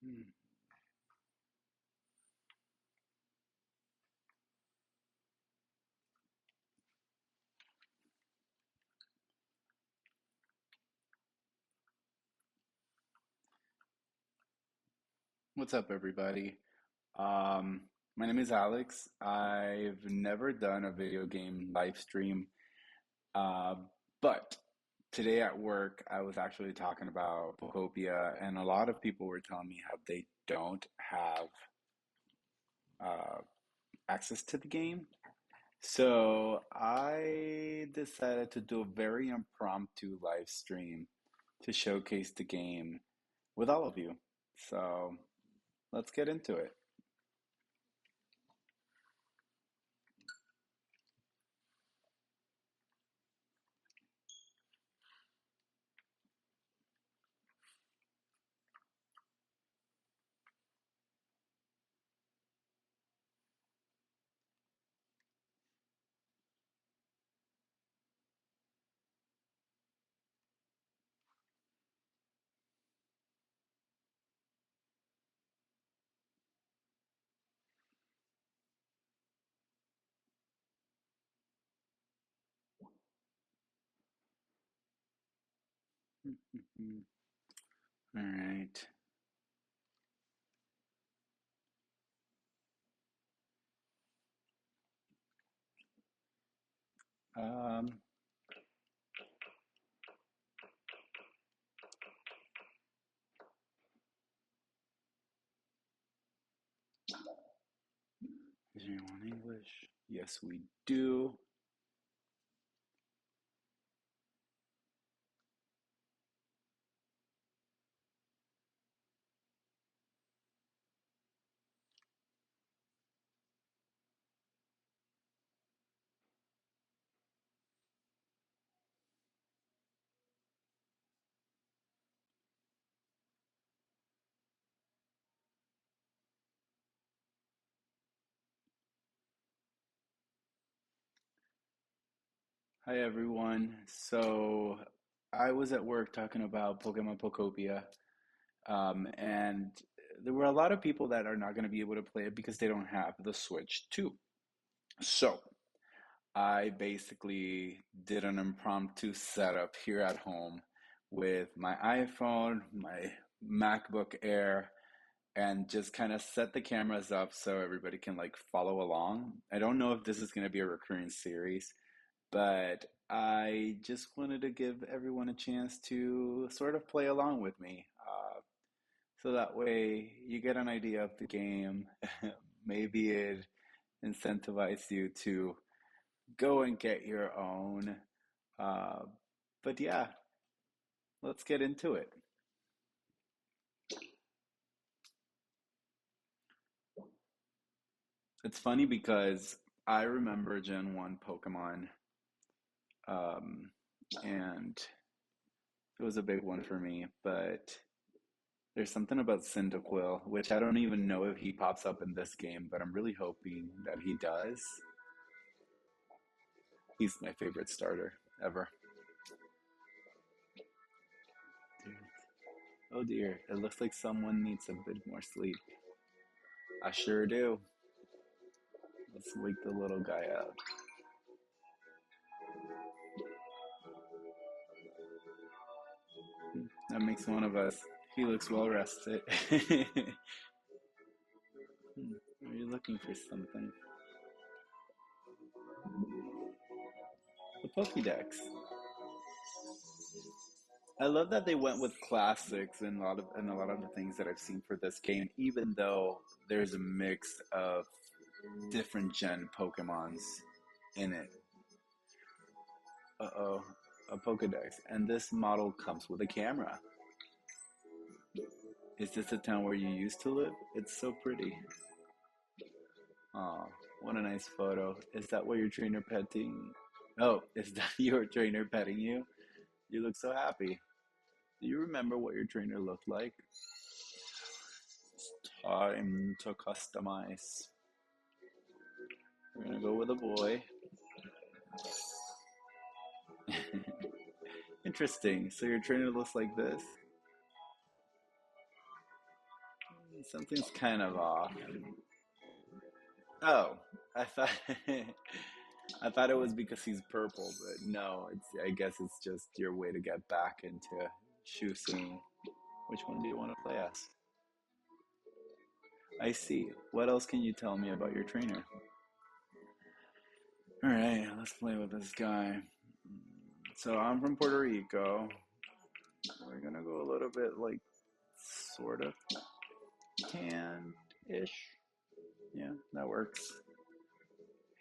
Hmm. What's up, everybody? My name is Alex. I've never done a video game live stream, uh, but today at work, I was actually talking about Pokopia, and a lot of people were telling me how they don't have uh, access to the game. So I decided to do a very impromptu live stream to showcase the game with all of you. So let's get into it. All right. Um, is anyone English? Yes, we do. Hi, everyone. So I was at work talking about Pokemon Pokopia, and there were a lot of people that are not going to be able to play it because they don't have the Switch 2. So I basically did an impromptu setup here at home with my iPhone, my MacBook Air, and just kind of set the cameras up so everybody can like follow along. I don't know if this is going to be a recurring series, but I just wanted to give everyone a chance to sort of play along with me. So that way you get an idea of the game. Maybe it incentivizes you to go and get your own. Uh, but yeah, let's get into it. It's funny because I remember Gen 1 Pokemon, um, and it was a big one for me, but there's something about Cyndaquil, which I don't even know if he pops up in this game, but I'm really hoping that he does. He's my favorite starter ever. Dude. Oh dear, it looks like someone needs a bit more sleep. I sure do. Let's wake the little guy up. That makes one of us. He looks well rested. Are you looking for something? The Pokédex. I love that they went with classics and a lot of the things that I've seen for this game, even though there's a mix of different gen Pokemons in it. Uh-oh, a Pokedex. And this model comes with a camera. Is this the town where you used to live? It's so pretty. Oh, what a nice photo. Is that what your trainer petting? Oh, is that your trainer petting you? You look so happy. Do you remember what your trainer looked like? Time to customize. We're gonna go with a boy. Interesting. So your trainer looks like this? Something's kind of off. Oh, I thought I thought it was because he's purple, but no, it's I guess it's just your way to get back into choosing which one do you want to play as. I see. What else can you tell me about your trainer? All right, let's play with this guy. So I'm from Puerto Rico. We're gonna go a little bit like sort of tan-ish. Yeah, that works.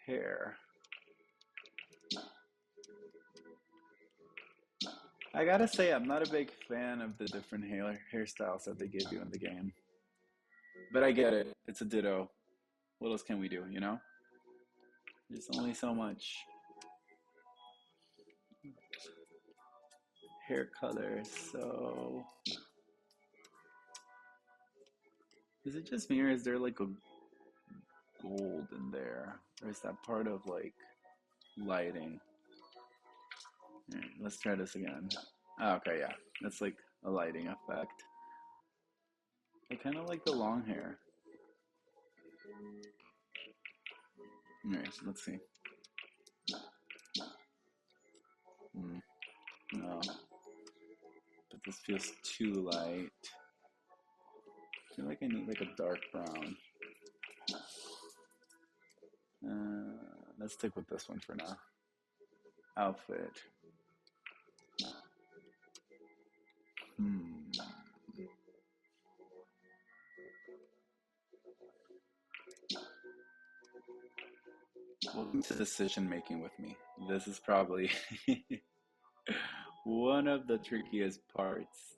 Hair. I gotta say, I'm not a big fan of the different hairstyles that they give you in the game. But I get it. It's a ditto. What else can we do, you know? There's only so much hair color, so is it just me or is there like a gold in there? Or is that part of like lighting? All right, let's try this again. Oh, okay, yeah. That's like a lighting effect. I kind of like the long hair. All right, let's see. Hmm, no, but this feels too light. I feel like I need like a dark brown. Let's stick with this one for now. Outfit. Hmm. Welcome to decision making with me. This is probably one of the trickiest parts.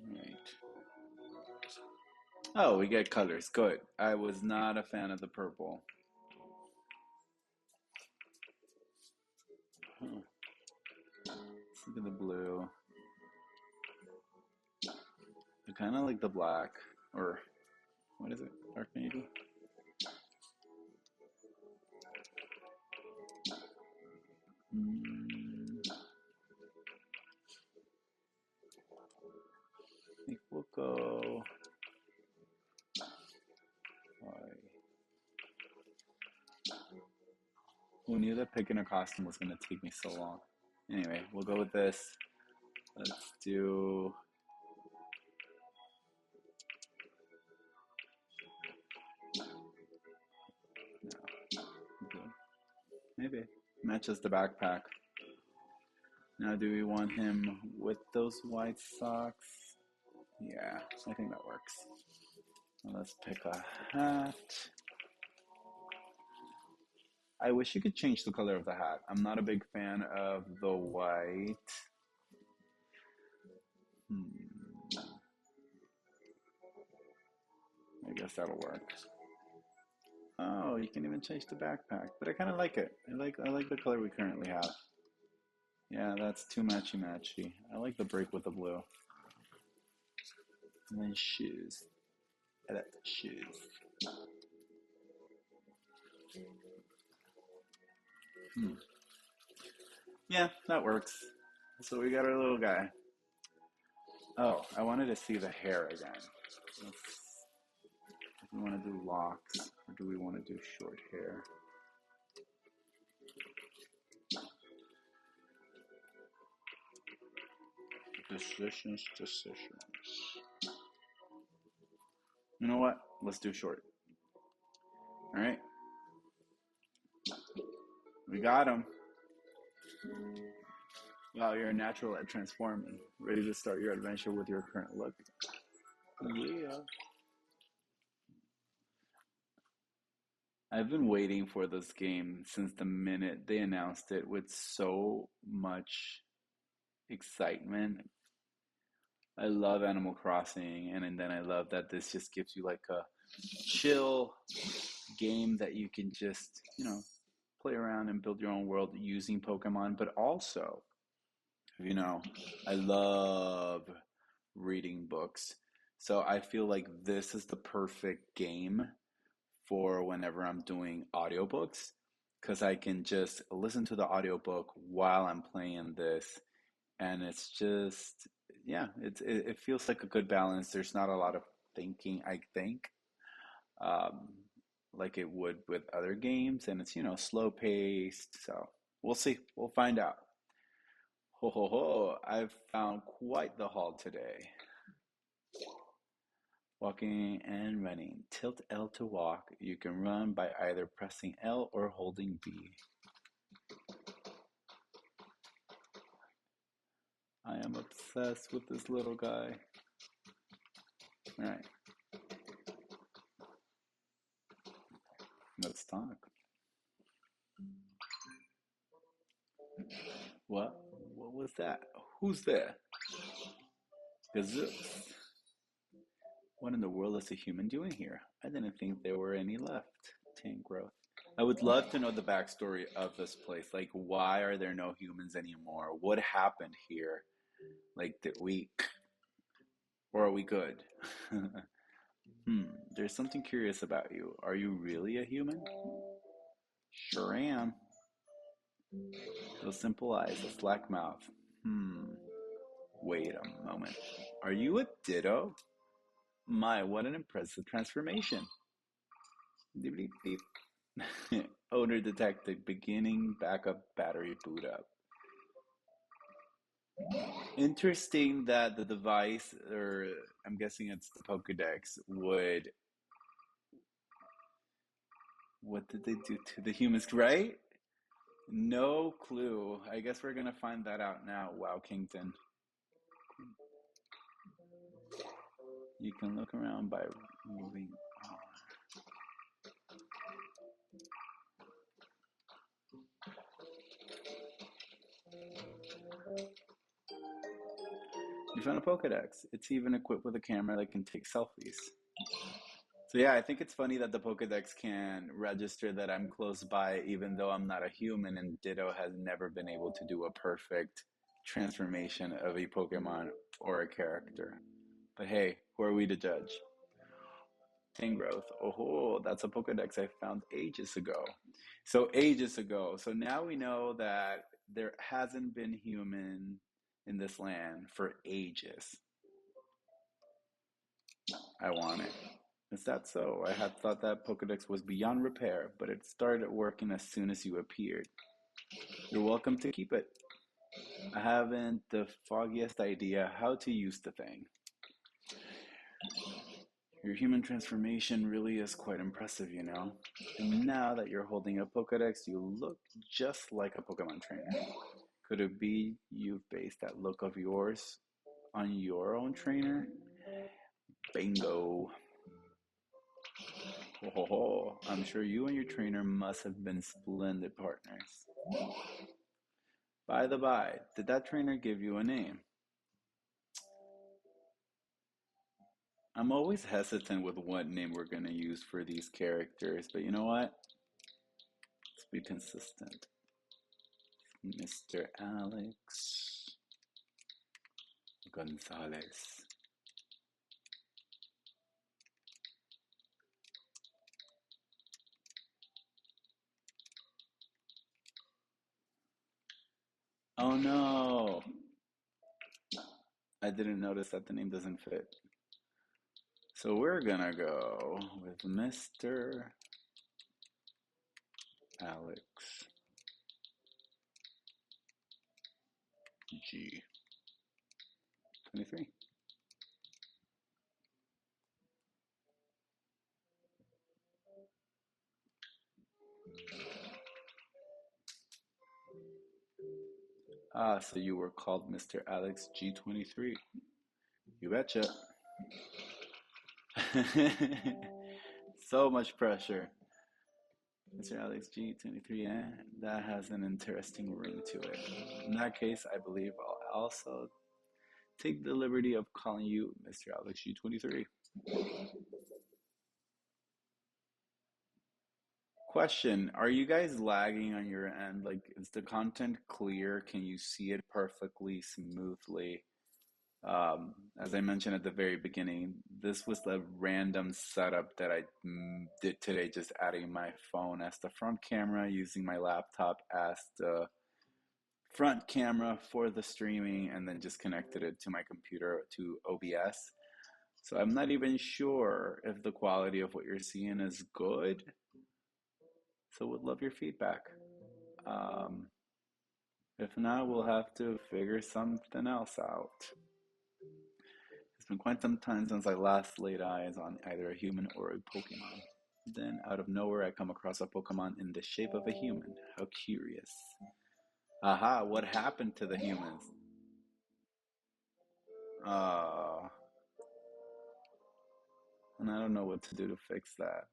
Right. Oh, we get colors. Good. I was not a fan of the purple. Huh. Let's look at the blue. I kind of like the black. Or, what is it? Dark navy? Mm, I think we'll go. Who knew that picking a costume was going to take me so long? Anyway, we'll go with this. Let's do. No, okay. Maybe. Matches the backpack. Now, do we want him with those white socks? Yeah, I think that works. Now let's pick a hat. I wish you could change the color of the hat. I'm not a big fan of the white. Hmm. I guess that'll work. Oh, you can even change the backpack, but I kind of like it. I like the color we currently have. Yeah, that's too matchy matchy. I like the break with the blue. And then shoes. I like the shoes. Hmm. Yeah, that works. So we got our little guy. Oh, I wanted to see the hair again. If we want to do locks, or do we want to do short hair? Decisions. You know what? Let's do short. All right, we got him. Wow, you're a natural at transforming. Ready to start your adventure with your current look? Yeah. I've been waiting for this game since the minute they announced it with so much excitement. I love Animal Crossing, and then I love that this just gives you like a chill game that you can just, play around and build your own world using Pokemon, but also, you know, I love reading books. So I feel like this is the perfect game for whenever I'm doing audiobooks because I can just listen to the audiobook while I'm playing this, and it's just, yeah, it feels like a good balance. There's not a lot of thinking, I think, um, like it would with other games, and it's, slow paced. So we'll see. We'll find out. Ho ho ho! I've found quite the haul today. Walking and running. Tilt L to walk. You can run by either pressing L or holding B. I am obsessed with this little guy. All right, let's talk. What? What was that? Who's there? Gazooks. What in the world is a human doing here? I didn't think there were any left. Tank growth. I would love to know the backstory of this place. Like, why are there no humans anymore? What happened here? Like, did we, or are we good? There's something curious about you. Are you really a human? Sure am. Those simple eyes, a slack mouth. Wait a moment. Are you a ditto? My, what an impressive transformation. Beep, beep, beep. Odor detected. Beginning backup battery boot up. Interesting that the device, or I'm guessing it's the Pokedex, would. What did they do to the humans, right? No clue. I guess we're gonna find that out now. Wow, Kington. You can look around by moving on. You found a Pokedex. It's even equipped with a camera that can take selfies. So yeah, I think it's funny that the Pokedex can register that I'm close by even though I'm not a human, and Ditto has never been able to do a perfect transformation of a Pokemon or a character. But hey, who are we to judge? Tangrowth. Oh, that's a Pokedex I found ages ago. So ages ago. So now we know that there hasn't been human in this land for ages. I want it. Is that so? I had thought that Pokedex was beyond repair, but it started working as soon as you appeared. You're welcome to keep it. I haven't the foggiest idea how to use the thing. Your human transformation really is quite impressive, you know? And now that you're holding a Pokedex, you look just like a Pokemon trainer. Could it be you've based that look of yours on your own trainer? Bingo. Ho ho ho. I'm sure you and your trainer must have been splendid partners. By the by, did that trainer give you a name? I'm always hesitant with what name we're going to use for these characters, but you know what? Let's be consistent. Mr. Alex Gonzalez. Oh no! I didn't notice that the name doesn't fit. So we're gonna go with Mr. Alex G. 23. Ah, so you were called Mr. Alex G23. You betcha. So much pressure. Mr. Alex G23, that has an interesting ring to it. In that case, I believe I'll also take the liberty of calling you Mr. Alex G23. Question, are you guys lagging on your end? Like, is the content clear? Can you see it perfectly, smoothly? As I mentioned at the very beginning, this was the random setup that I did today, just adding my phone as the front camera, using my laptop as the front camera for the streaming, and then just connected it to my computer to OBS. So I'm not even sure if the quality of what you're seeing is good. So would love your feedback. Um, if not, we'll have to figure something else out. It's been quite some time since I last laid eyes on either a human or a Pokemon. Then, out of nowhere, I come across a Pokemon in the shape of a human. How curious. Aha, what happened to the humans? Uh, and I don't know what to do to fix that.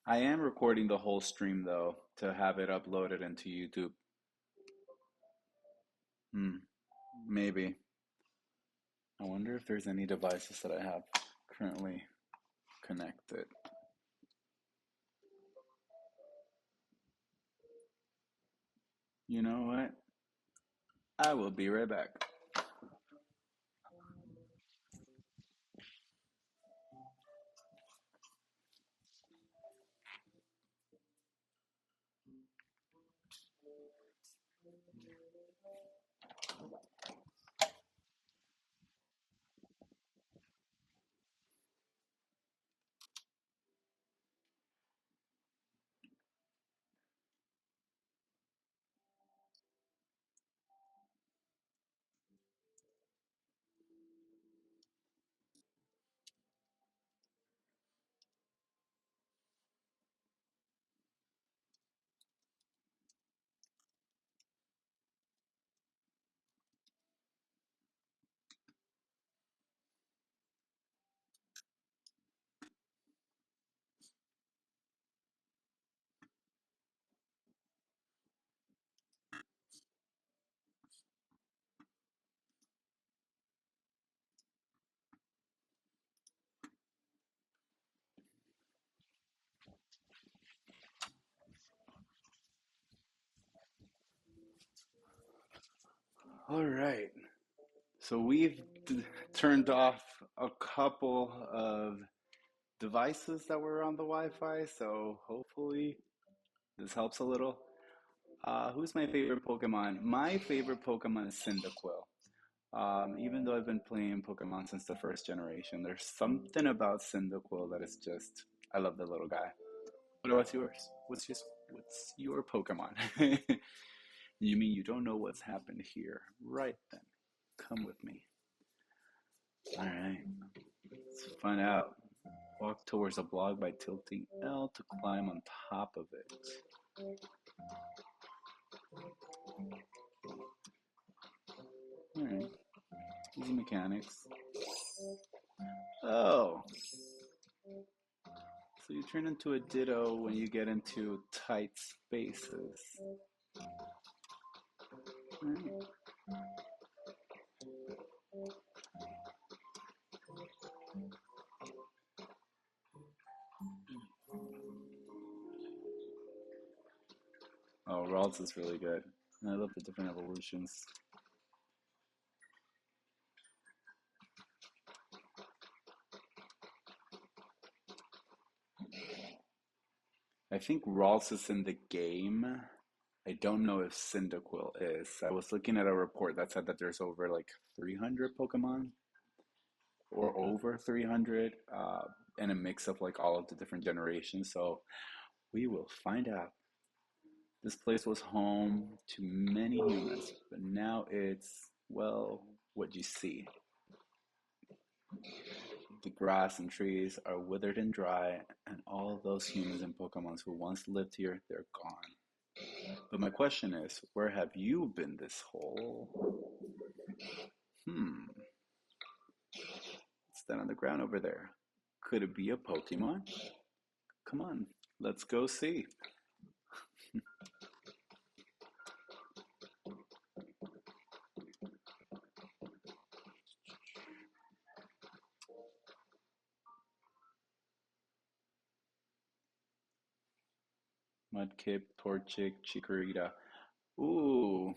I am recording the whole stream though to have it uploaded into YouTube. Hmm, maybe. I wonder if there's any devices that I have currently connected. You know what? I will be right back. All right. So we've turned off a couple of devices that were on the Wi-Fi, so hopefully this helps a little. Who's my favorite Pokemon? My favorite Pokemon is Cyndaquil. Even though I've been playing Pokemon since the first generation, there's something about Cyndaquil that is just, I love the little guy. What about yours? What's your Pokemon? You mean you don't know what's happened here? Right then, come with me. All right, let's find out. Walk towards a block by tilting L to climb on top of it. All right, easy mechanics. Oh, so you turn into a Ditto when you get into tight spaces. All right. Oh, Ralts is really good. I love the different evolutions. I think Ralts is in the game. I don't know if Cyndaquil is. I was looking at a report that said that there's over like 300 Pokemon or over 300 and a mix of like all of the different generations. So we will find out. This place was home to many humans, but now it's, well, what you see. The grass and trees are withered and dry, and all those humans and Pokemons who once lived here, they're gone. But my question is, where have you been this whole? Hmm, what's that on the ground over there? Could it be a Pokemon? Come on, let's go see. Mudkip, Torchic, Chikorita. Ooh,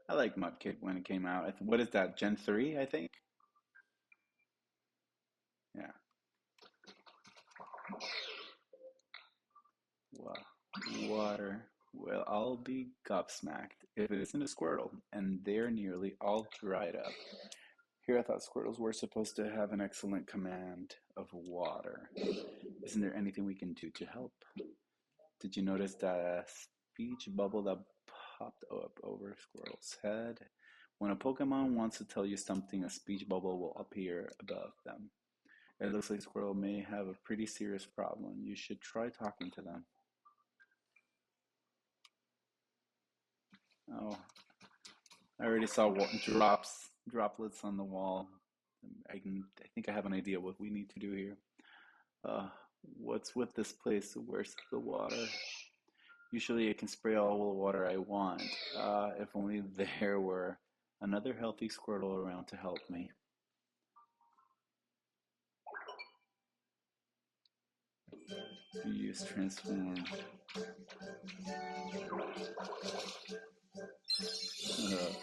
I like Mudkip when it came out. What is that, Gen 3, I think? Yeah. Wow. Water. Well, I'll be gobsmacked if it isn't a Squirtle, and they're nearly all dried up. Here I thought Squirtles were supposed to have an excellent command of water. Isn't there anything we can do to help? Did you notice that speech bubble that popped up over Squirrel's head? When a Pokemon wants to tell you something, a speech bubble will appear above them. It looks like Squirrel may have a pretty serious problem. You should try talking to them. Oh, I already saw droplets on the wall. I think I have an idea what we need to do here. What's with this place? Where's the water? Usually I can spray all the water I want. If only there were another healthy Squirtle around to help me. Use transform. Uh,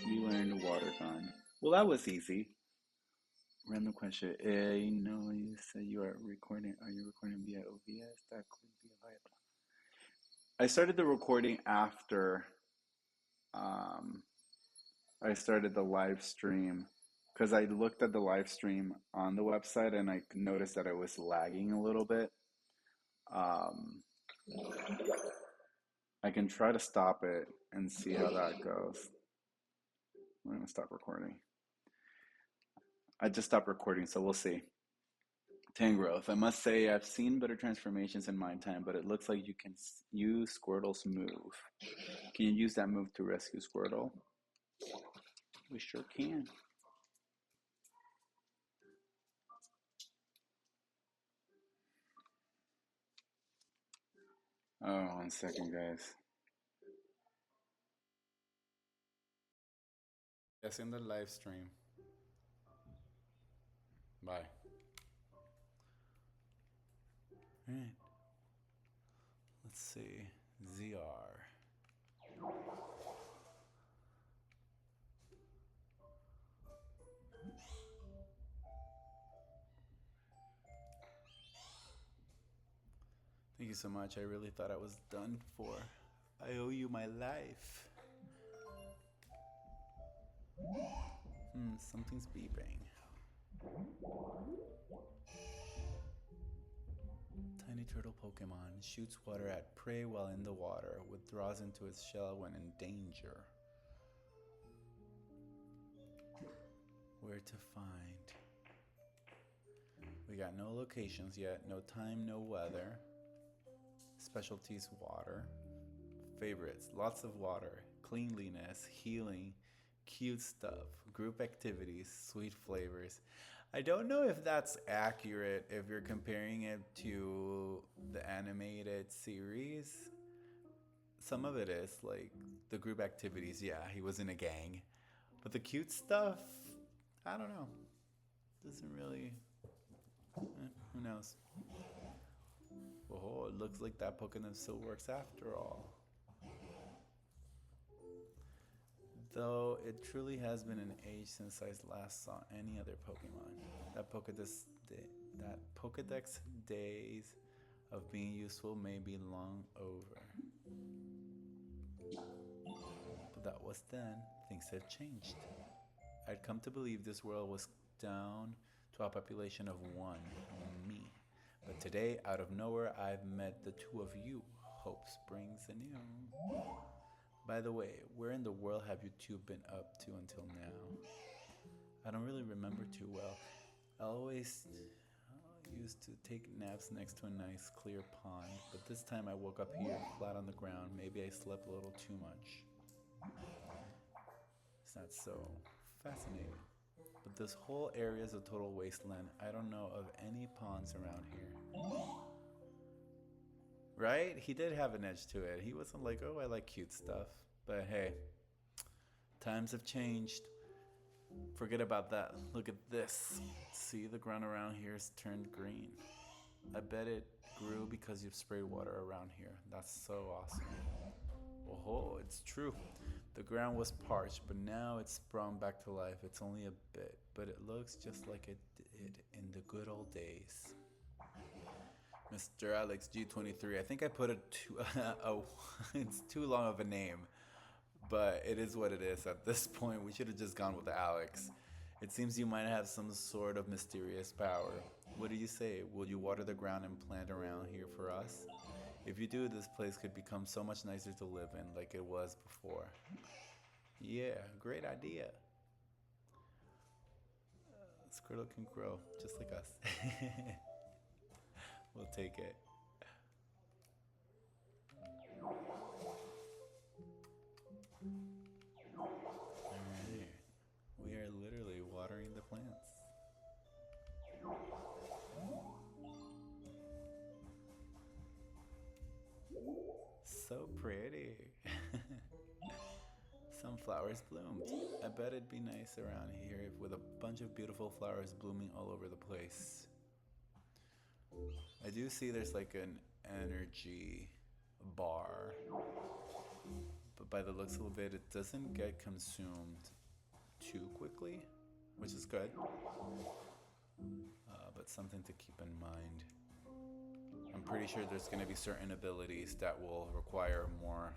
you learned water gun. Well, that was easy. Random question. You said you are recording. Are you recording via OBS? That could be viable. I started the recording after um, I started the live stream because I looked at the live stream on the website and I noticed that I was lagging a little bit. Um, I can try to stop it and see how that goes. I'm going to stop recording. I just stopped recording, so we'll see. Tangrowth. I must say I've seen better transformations in my time, but it looks like you can use Squirtle's move. Can you use that move to rescue Squirtle? We sure can. Oh, 1 second, guys. Yes, in the live stream. Bye. All right. Let's see. ZR. Thank you so much. I really thought I was done for. I owe you my life. Something's beeping. Tiny turtle Pokemon shoots water at prey while in the water, withdraws into its shell when in danger. Where to find? We got no locations yet, no time, no weather. Specialties water. Favorites, lots of water, cleanliness, healing, cute stuff, group activities, sweet flavors. I don't know if that's accurate if you're comparing it to the animated series. Some of it is, like the group activities, yeah, he was in a gang. But the cute stuff, I don't know. Doesn't really. Who knows? Oh, it looks like that Pokemon still works after all. Though it truly has been an age since I last saw any other Pokemon. That Pokedex days of being useful may be long over. But that was then. Things have changed. I'd come to believe this world was down to a population of one, me. But today, out of nowhere, I've met the two of you. Hope springs anew. By the way, where in the world have you two been up to until now? I don't really remember too well. I always used to take naps next to a nice clear pond, but this time I woke up here, flat on the ground. Maybe I slept a little too much. It's not so fascinating. But this whole area is a total wasteland. I don't know of any ponds around here. Right? He did have an edge to it. He wasn't like, oh, I like cute stuff. But hey, times have changed. Forget about that. Look at this. See, the ground around here has turned green. I bet it grew because you've sprayed water around here. That's so awesome. Oh, it's true. The ground was parched, but now it's sprung back to life. It's only a bit, but it looks just like it did in the good old days. Mr. Alex G23. I think I put it too. Oh, it's too long of a name, but it is what it is. At this point, we should have just gone with Alex. It seems you might have some sort of mysterious power. What do you say? Will you water the ground and plant around here for us? If you do, this place could become so much nicer to live in, like it was before. Yeah, great idea. Squirtle can grow, just like us. We'll take it. Alright. We are literally watering the plants. So pretty. Some flowers bloomed. I bet it'd be nice around here with a bunch of beautiful flowers blooming all over the place. I do see there's like an energy bar, but by the looks of it, it doesn't get consumed too quickly, which is good. But something to keep in mind. I'm pretty sure there's going to be certain abilities that will require more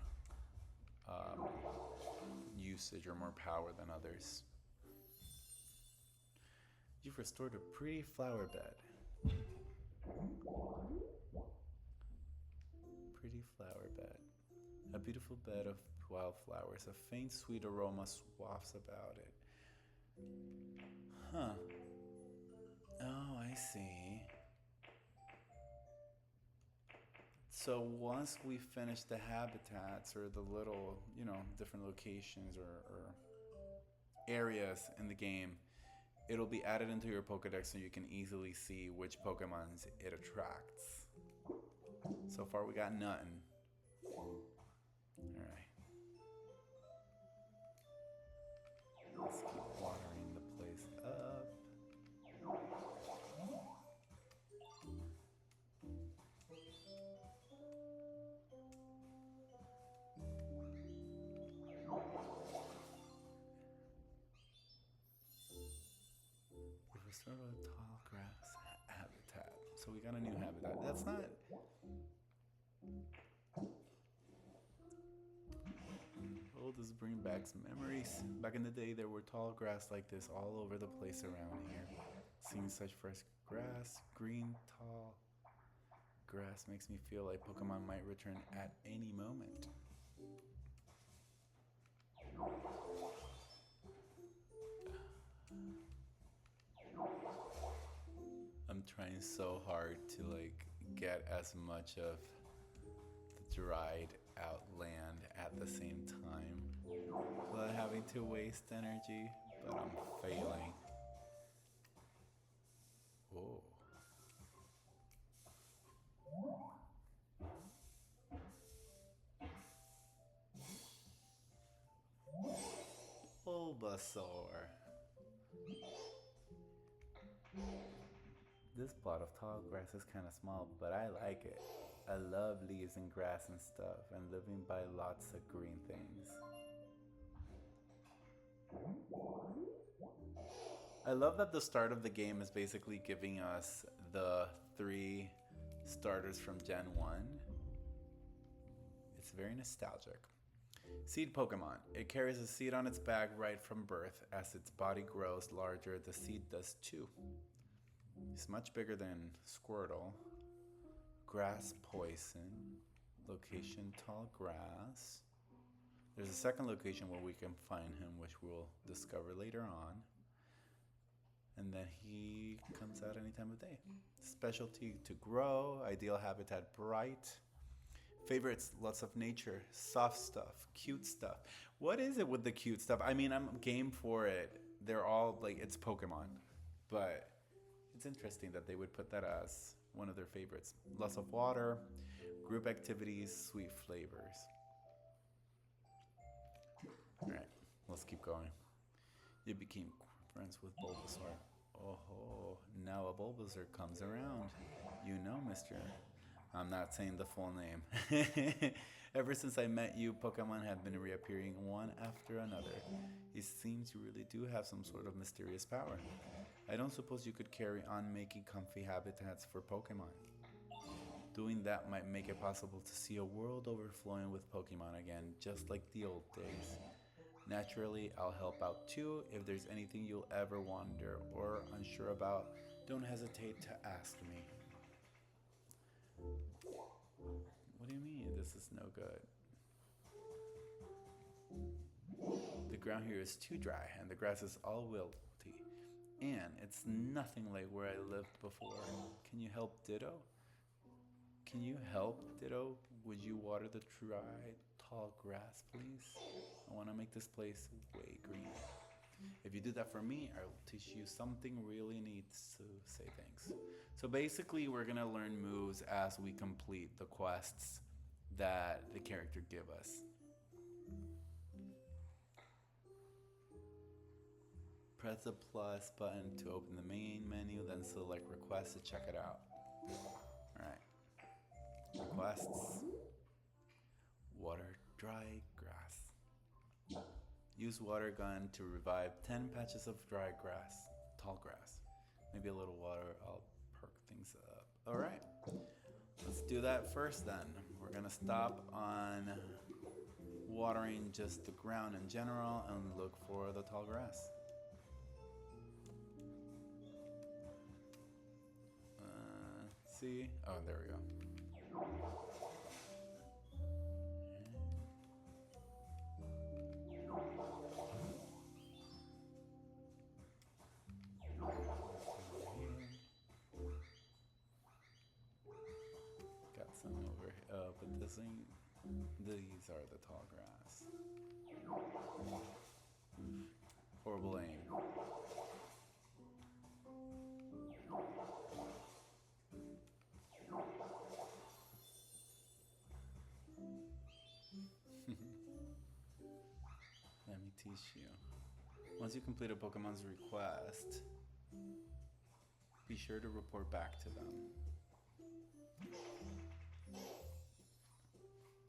usage or more power than others. You've restored a pretty flower bed. Pretty flower bed. A beautiful bed of wildflowers. A faint sweet aroma wafts about it. Huh. Oh, I see. So once we finish the habitats or the little, different locations or areas in the game, it'll be added into your Pokedex so you can easily see which Pokemons it attracts. So far we got nothing. Alright. Let's keep watering the place up. Sort of a tall grass habitat. So we got a new habitat. That's not... Oh, this bring back some memories. Back in the day, there were tall grass like this all over the place around here. Seeing such fresh grass, green, tall grass makes me feel like Pokemon might return at any moment. I'm trying so hard to get as much of the dried out land at the same time without having to waste energy, but I'm failing. Oh. Bulbasaur. This plot of tall grass is kind of small, but I like it. I love leaves and grass and stuff, and living by lots of green things. I love that the start of the game is basically giving us the 3 starters from Gen 1. It's very nostalgic. Seed Pokemon. It carries a seed on its back right from birth. As its body grows larger, the seed does too. It's much bigger than Squirtle. Grass Poison. Location tall grass. There's a second location where we can find him, which we'll discover later on. And then he comes out any time of day. Specialty to grow. Ideal habitat bright. Favorites, lots of nature, soft stuff, cute stuff. What is it with the cute stuff? I mean, I'm game for it. They're all it's Pokemon. But it's interesting that they would put that as one of their favorites. Lots of water, group activities, sweet flavors. Alright, let's keep going. You became friends with Bulbasaur. Oh, now a Bulbasaur comes around. You know, Mr. I'm not saying the full name. Ever since I met you, Pokemon have been reappearing one after another. It seems you really do have some sort of mysterious power. I don't suppose you could carry on making comfy habitats for Pokemon. Doing that might make it possible to see a world overflowing with Pokemon again, just like the old days. Naturally, I'll help out too. If there's anything you'll ever wonder or unsure about, don't hesitate to ask me. What do you mean? This is no good. The ground here is too dry and the grass is all wilty. And it's nothing like where I lived before. Can you help Ditto? Can you help Ditto? Would you water the dry, tall grass, please? I want to make this place way greener. If you do that for me, I will teach you something really neat, so say thanks. So basically, we're going to learn moves as we complete the quests that the character give us. Press the plus button to open the main menu, then select request to check it out. Alright. Requests. Water dry grass. Use water gun to revive 10 patches of dry grass, tall grass. Maybe a little water, I'll perk things up. Alright, let's do that first then. We're gonna stop on watering just the ground in general and look for the tall grass. See? Oh, there we go. Got some over here, but this ain't. These are the tall grass. Horrible aim. Let me teach you. Once you complete a Pokemon's request, be sure to report back to them.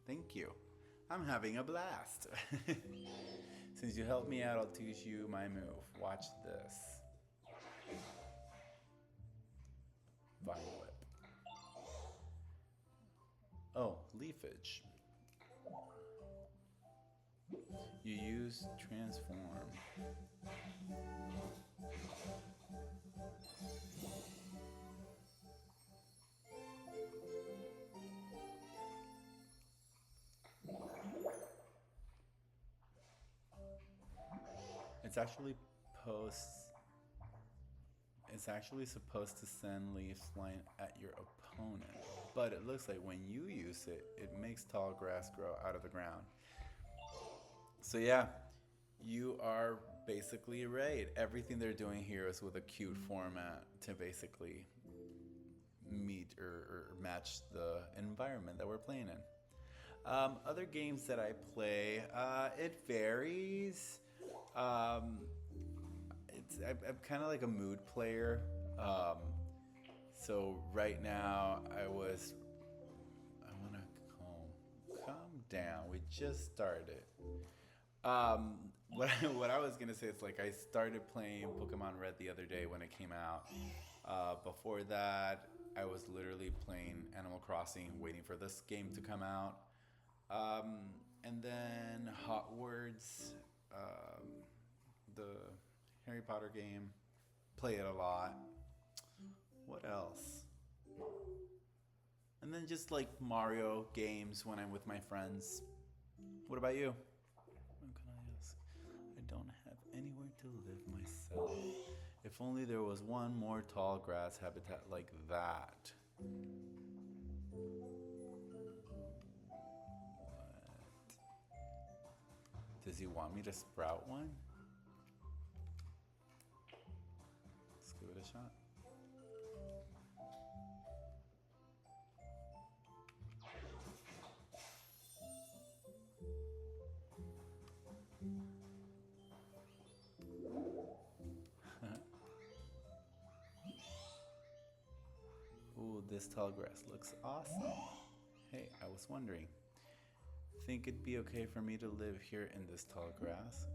Thank you. I'm having a blast. Since you helped me out, I'll teach you my move. Watch this. Vine Whip. Oh, Leafage. You use Transform. It's actually supposed to send leaves flying at your opponent, but it looks like when you use it, it makes tall grass grow out of the ground. So yeah, you are basically right. Everything they're doing here is with a cute format to basically meet or match the environment that we're playing in. Other games that I play, it varies. I'm kind of like a mood player. So right now I want to calm down. We just started. What I was gonna say is like I started playing Pokemon Red the other day when it came out. Before that, I was literally playing Animal Crossing, waiting for this game to come out. And then Hot Words, the Harry Potter game, play it a lot. What else? And then just like Mario games when I'm with my friends. What about you? What can I ask? I don't have anywhere to live myself. If only there was one more tall grass habitat like that. What? Does he want me to sprout one? Let's give it a shot. this tall grass looks awesome. Hey, I was wondering, think it'd be okay for me to live here in this tall grass?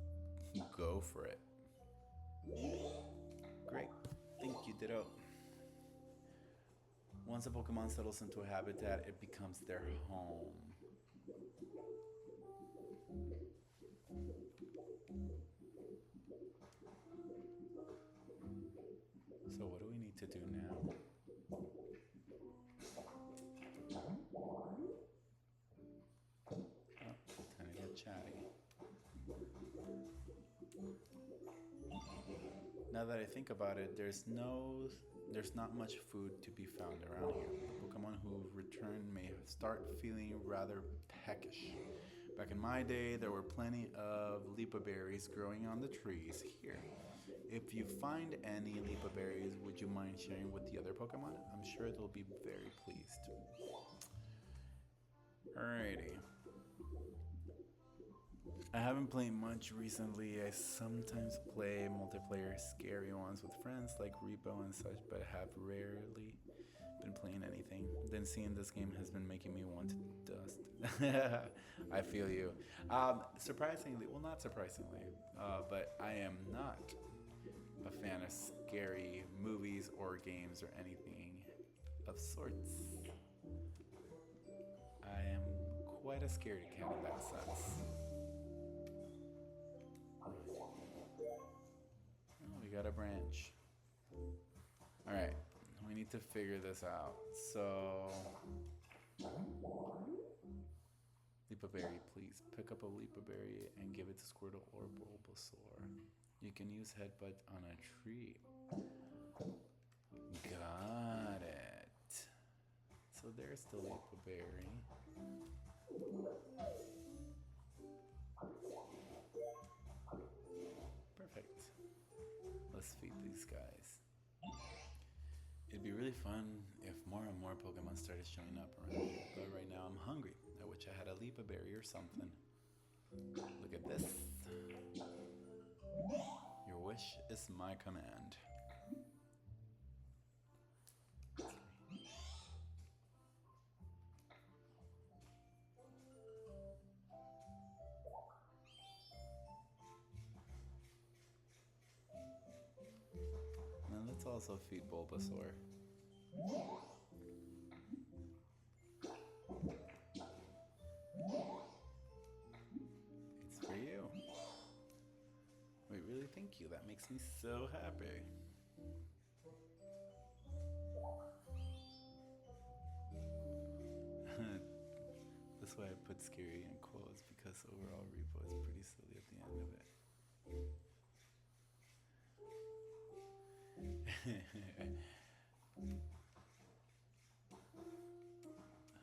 Go for it. Great. Thank you, Ditto. Once a Pokemon settles into a habitat, it becomes their home. So what do we need to do now? Oh, time to get chatty. Now that I think about it, there's not much food to be found around here. The Pokemon who return may start feeling rather peckish. Back in my day, there were plenty of Lipa berries growing on the trees here. If you find any Lipa berries, would you mind sharing with the other Pokemon? I'm sure they'll be very pleased. Alrighty. I haven't played much recently. I sometimes play multiplayer scary ones with friends like Repo and such, but have rarely been playing anything. Then seeing this game has been making me want to dust. I feel you. Surprisingly, well, not surprisingly, but I am not a fan of scary movies or games or anything of sorts. I am quite a scaredy cat in that sense. Oh, we got a branch. Alright, we need to figure this out. So, Lipa Berry, please pick up a Lipa Berry and give it to Squirtle or Bulbasaur. You can use Headbutt on a tree. Got it. So there's the Lipa Berry. Perfect. Let's feed these guys. It'd be really fun if more and more Pokemon started showing up around here, but right now I'm hungry. I wish I had a Lipa Berry or something. Look at this. Your wish is my command. And let's also feed Bulbasaur. It's for you. Wait, really? Thank you. That makes me so happy. That's why I put scary in quotes, because overall Repo is pretty silly at the end of it. I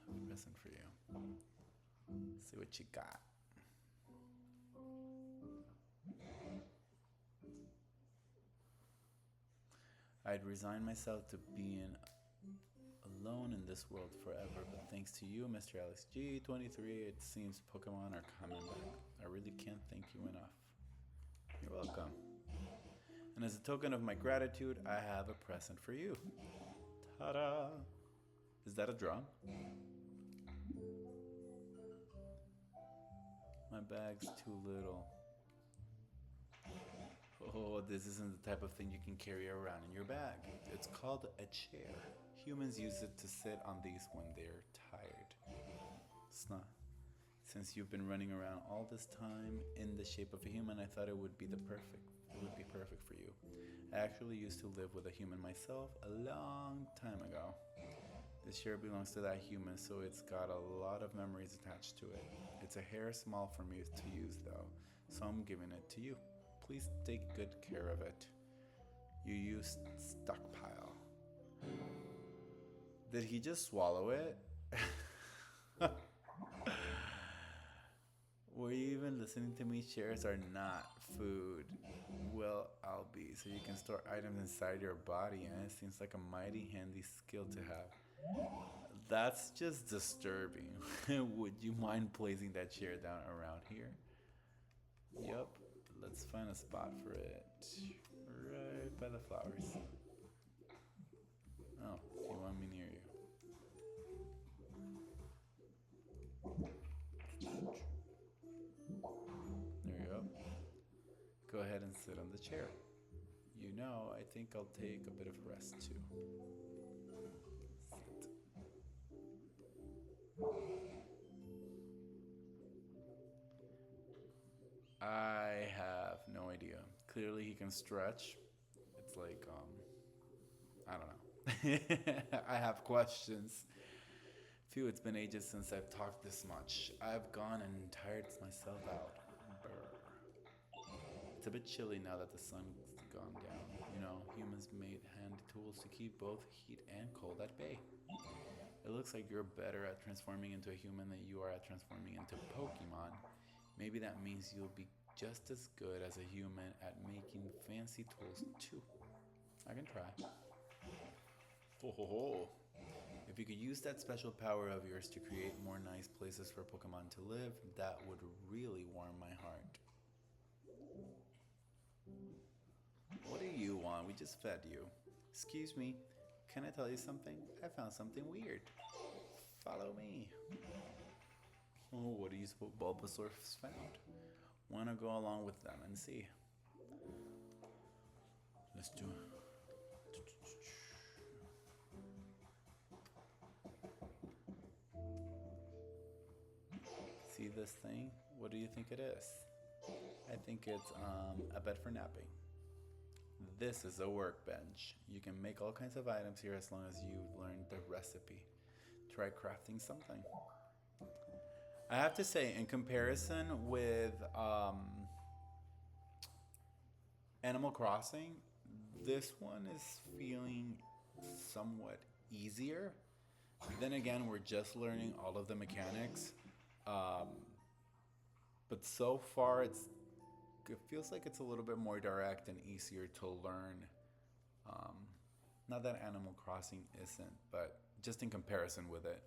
have a present for you. See what you got. I'd resign myself to being alone in this world forever, but thanks to you, Mr. Alex G23, it seems Pokemon are coming back. I really can't thank you enough. You're welcome. And as a token of my gratitude, I have a present for you. Ta-da! Is that a drum? My bag's too little. Oh, this isn't the type of thing you can carry around in your bag. It's called a chair. Humans use it to sit on these when they're tired. It's not. Since you've been running around all this time in the shape of a human, I thought it would be perfect for you. I actually used to live with a human myself a long time ago. This chair belongs to that human, so it's got a lot of memories attached to it. It's a hair small for me to use though, so I'm giving it to you. Please take good care of it. You used stockpile. Did he just swallow it? Were you even listening to me? Chairs are not food. Well, I'll be, so you can store items inside your body, and it seems like a mighty handy skill to have. That's just disturbing. Would you mind placing that chair down around here? Yup. Let's find a spot for it. Right by the flowers. Oh, you want me near you? sit on the chair. You know, I think I'll take a bit of a rest too. Sit. I have no idea. Clearly, he can stretch. It's like, I don't know. I have questions. Phew, it's been ages since I've talked this much. I've gone and tired myself out. Brr. It's a bit chilly now that the sun's gone down. You know, humans made handy tools to keep both heat and cold at bay. It looks like you're better at transforming into a human than you are at transforming into Pokemon. Maybe that means you'll be just as good as a human at making fancy tools too. I can try. Ho ho ho. If you could use that special power of yours to create more nice places for Pokemon to live, that would really warm my heart. What do you want? We just fed you. Excuse me, can I tell you something? I found something weird. Follow me. Oh, what do you suppose Bulbasaur's found? Wanna go along with them and see? Let's do it. See this thing? What do you think it is? I think it's a bed for napping. This is a workbench. You can make all kinds of items here as long as you've learned the recipe. Try crafting something. I have to say, in comparison with Animal Crossing, this one is feeling somewhat easier. Then again, we're just learning all of the mechanics. But so far, it feels like it's a little bit more direct and easier to learn. Not that Animal Crossing isn't, but just in comparison with it.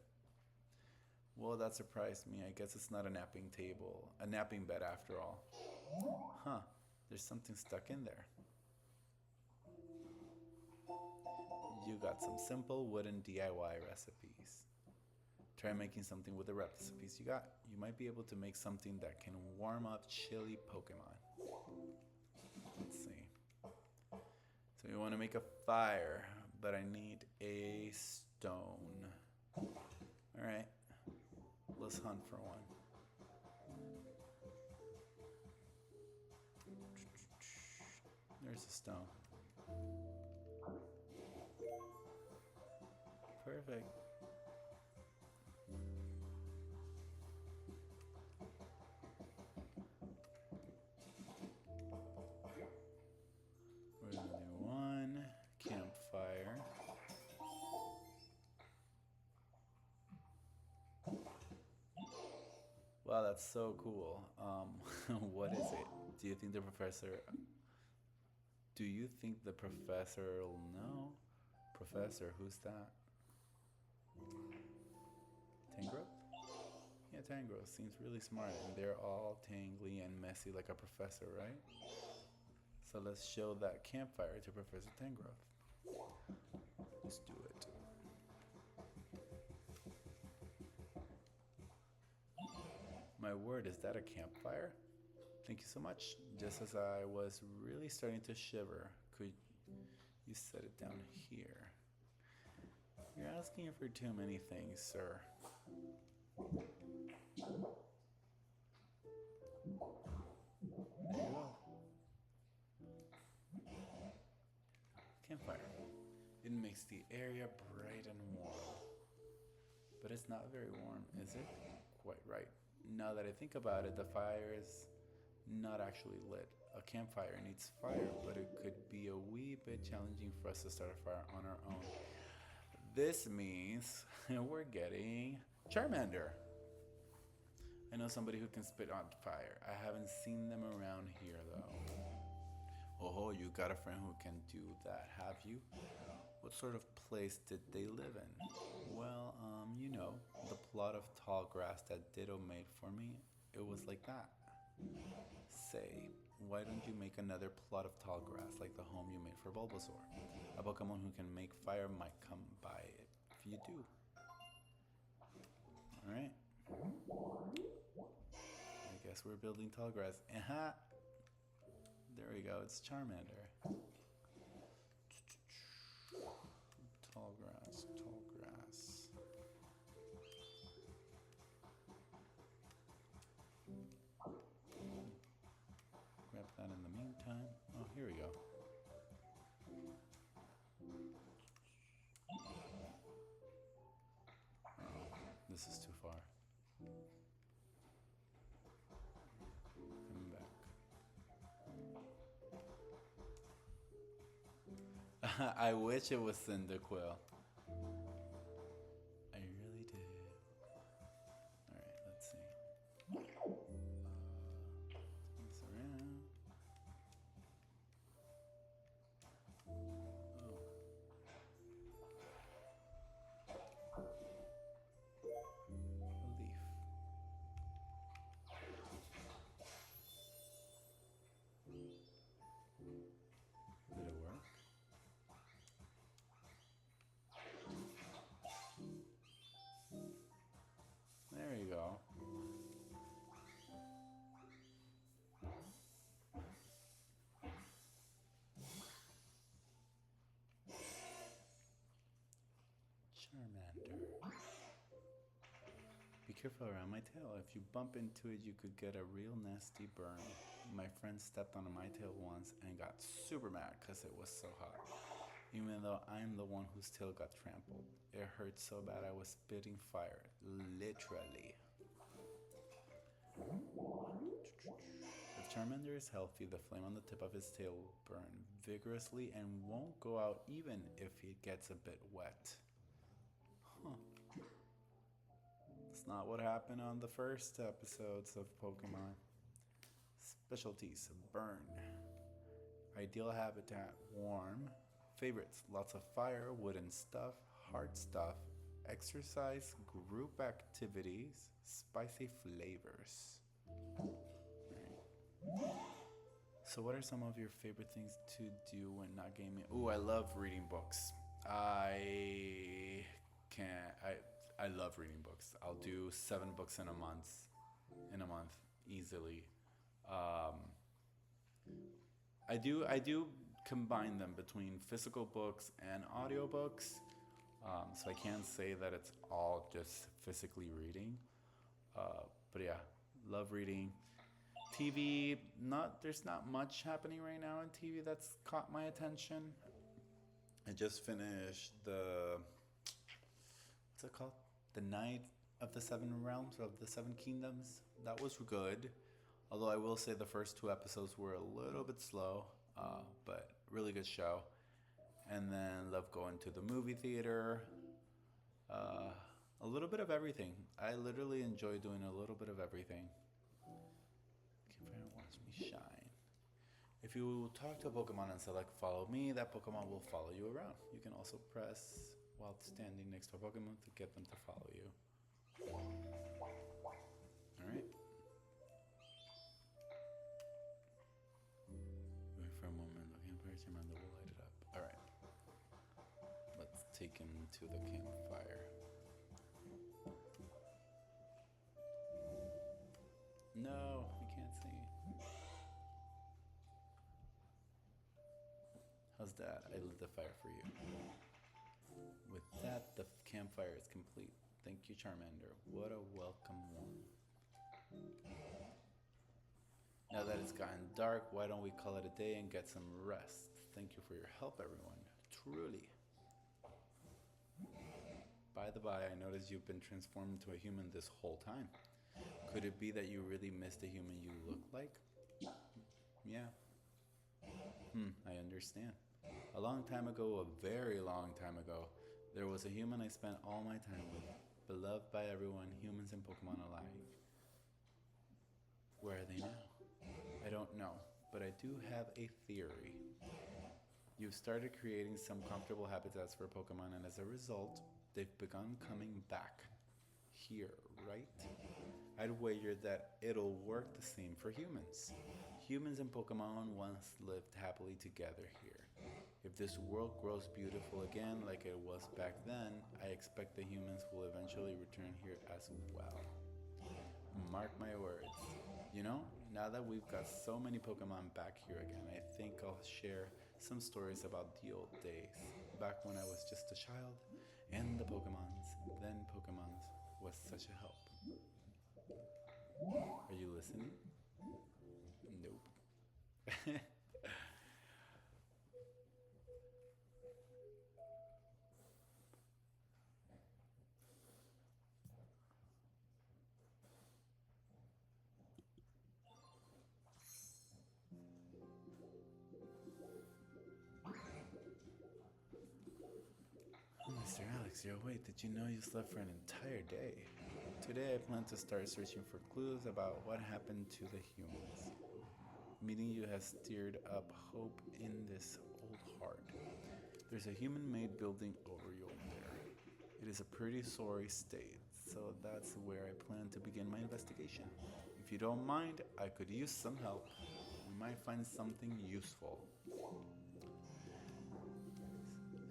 Well, that surprised me. I guess it's not a napping table, a napping bed after all. Huh, there's something stuck in there. You got some simple wooden DIY recipes. Try making something with the recipes you got. You might be able to make something that can warm up chilly Pokemon. Let's see. So we want to make a fire, but I need a stone. Alright, let's hunt for one. There's a stone. Perfect. We're gonna do one campfire. Wow, that's so cool. What is it? Do you think the professor... Do you think the professor will know? Professor, who's that? Tangrowth? Yeah, Tangrowth seems really smart, and they're all tangly and messy like a professor, right? So let's show that campfire to Professor Tangrowth. Let's do it. My word, is that a campfire? Thank you so much. Just as I was really starting to shiver, could you set it down here? You're asking for too many things, sir. There you go. Campfire. It makes the area bright and warm. But it's not very warm, is it? Quite right. Now that I think about it, the fire is not actually lit. A campfire needs fire, but it could be a wee bit challenging for us to start a fire on our own. This means we're getting Charmander. I know somebody who can spit on fire. I haven't seen them around here though. Oh, you got a friend who can do that, have you? What sort of place did they live in? Well, you know, the plot of tall grass that Ditto made for me, it was like that. Say, why don't you make another plot of tall grass like the home you made for Bulbasaur? A Pokemon who can make fire might come by it if you do. Alright. I guess we're building tall grass. There we go. It's Charmander. Tall grass, tall grass. Grab that in the meantime. Oh, here we go. Oh, this is too far. Coming back. I wish it was Cyndaquil. I really did. Alright, let's see. Turn this around. Oh. A leaf. Did it work? There you go. Charmander. Be careful around my tail. If you bump into it, you could get a real nasty burn. My friend stepped on my tail once and got super mad because it was so hot. Even though I'm the one whose tail got trampled. It hurt so bad I was spitting fire. Literally. If Charmander is healthy, the flame on the tip of his tail will burn vigorously and won't go out even if it gets a bit wet. Huh. It's not what happened on the first episodes of Pokemon. Specialties: burn. Ideal habitat: warm. Favorites: lots of fire, wooden stuff, hard stuff, exercise, group activities, spicy flavors. Right. So what are some of your favorite things to do when not gaming? Ooh, I love reading books. I can't. I love reading books. I'll do 7 books in a month. Easily. I do combine them between physical books and audiobooks. So I can't say that it's all just physically reading. But yeah, love reading. TV, there's not much happening right now on TV that's caught my attention. I just finished what's it called? The Night of the Seven Realms, of the Seven Kingdoms. That was good. Although I will say the first 2 episodes were a little bit slow, but really good show. And then love going to the movie theater. A little bit of everything. I literally enjoy doing a little bit of everything. Campfire watch me shine. If you talk to a Pokemon and select follow me, that Pokemon will follow you around. You can also press while standing next to a Pokemon to get them to follow you. Alright. Wait for a moment, the campfire Charmander will light it up. Alright. Let's take him to the campfire. No, I can't see. How's that? I lit the fire for you. With that, the campfire is complete. Thank you, Charmander. What a welcome one. Now that it's gotten dark, why don't we call it a day and get some rest? Thank you for your help, everyone. Truly. By the by, I noticed you've been transformed into a human this whole time. Could it be that you really miss the human you look like? Yeah. I understand. A long time ago, a very long time ago, there was a human I spent all my time with. Beloved by everyone, humans and Pokemon alike. Where are they now? I don't know, but I do have a theory. You've started creating some comfortable habitats for Pokemon, and as a result, they've begun coming back. Here, right? I'd wager that it'll work the same for humans. Humans and Pokemon once lived happily together here. If this world grows beautiful again like it was back then, I expect the humans will eventually return here as well. Mark my words. You know, now that we've got so many Pokemon back here again, I think I'll share some stories about the old days, back when I was just a child, and the Pokemons was such a help. Are you listening? Nope. Oh, Mr. Alex, you're awake. Did you know you slept for an entire day? Today I plan to start searching for clues about what happened to the humans. Meeting you has stirred up hope in this old heart. There's a human-made building over yonder. It is a pretty sorry state, so that's where I plan to begin my investigation. If you don't mind, I could use some help. We might find something useful.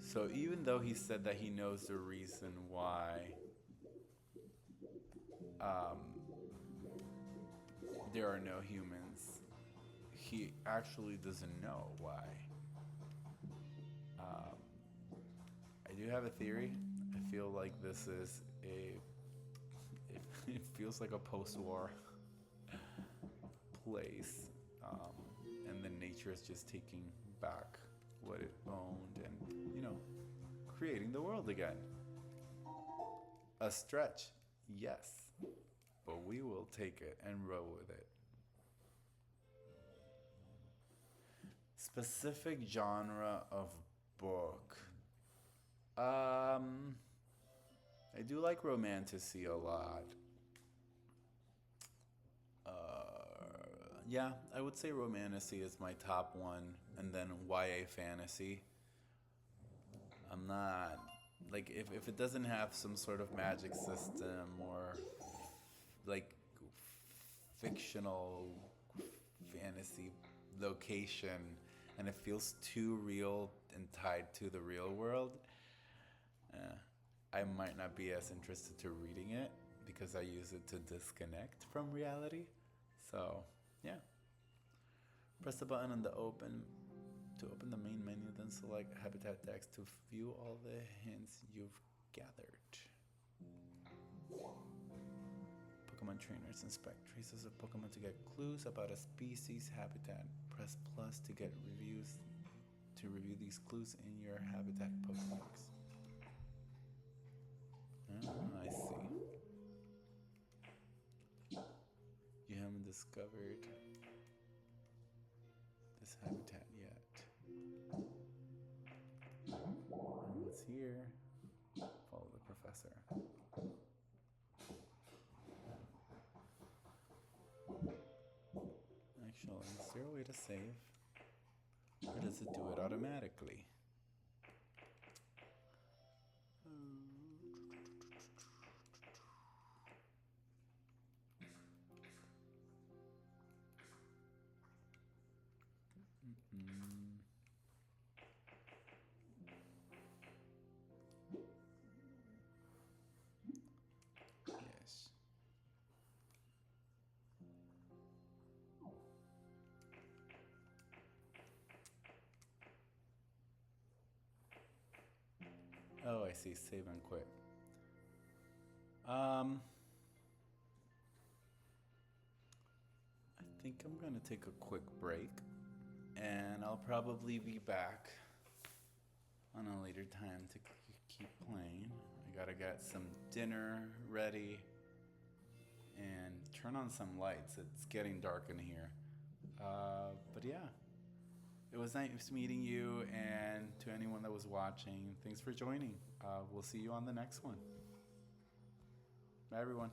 So even though he said that he knows the reason why um, there are no humans, he actually doesn't know why. Um, I do have a theory. I feel like this is it feels like a post-war place, and then nature is just taking back what it owned and, creating the world again. A stretch, yes, but we will take it and roll with it. Specific genre of book. I do like romantasy a lot. Yeah, I would say romantasy is my top one, and then YA fantasy. I'm not like if it doesn't have some sort of magic system or like fictional fantasy location and it feels too real and tied to the real world, I might not be as interested to reading it because I use it to disconnect from reality. So, yeah. Press the button on the open to open the main menu, then select Habitat Text to view all the hints you've gathered. Pokemon trainers inspect traces of Pokemon to get clues about a species habitat. Press plus to get reviews to review these clues in your habitat Pokedex. Ah, I see. You haven't discovered this habitat yet. And what's here? Follow the professor. Actually, is there a way to save? Or does it do it automatically? Yes. Oh, I see. Save and quit. I think I'm gonna take a quick break, and I'll probably be back on a later time to keep playing. I gotta get some dinner ready and turn on some lights. It's getting dark in here. But yeah, it was nice meeting you, and to anyone that was watching, thanks for joining. We'll see you on the next one. Bye, everyone.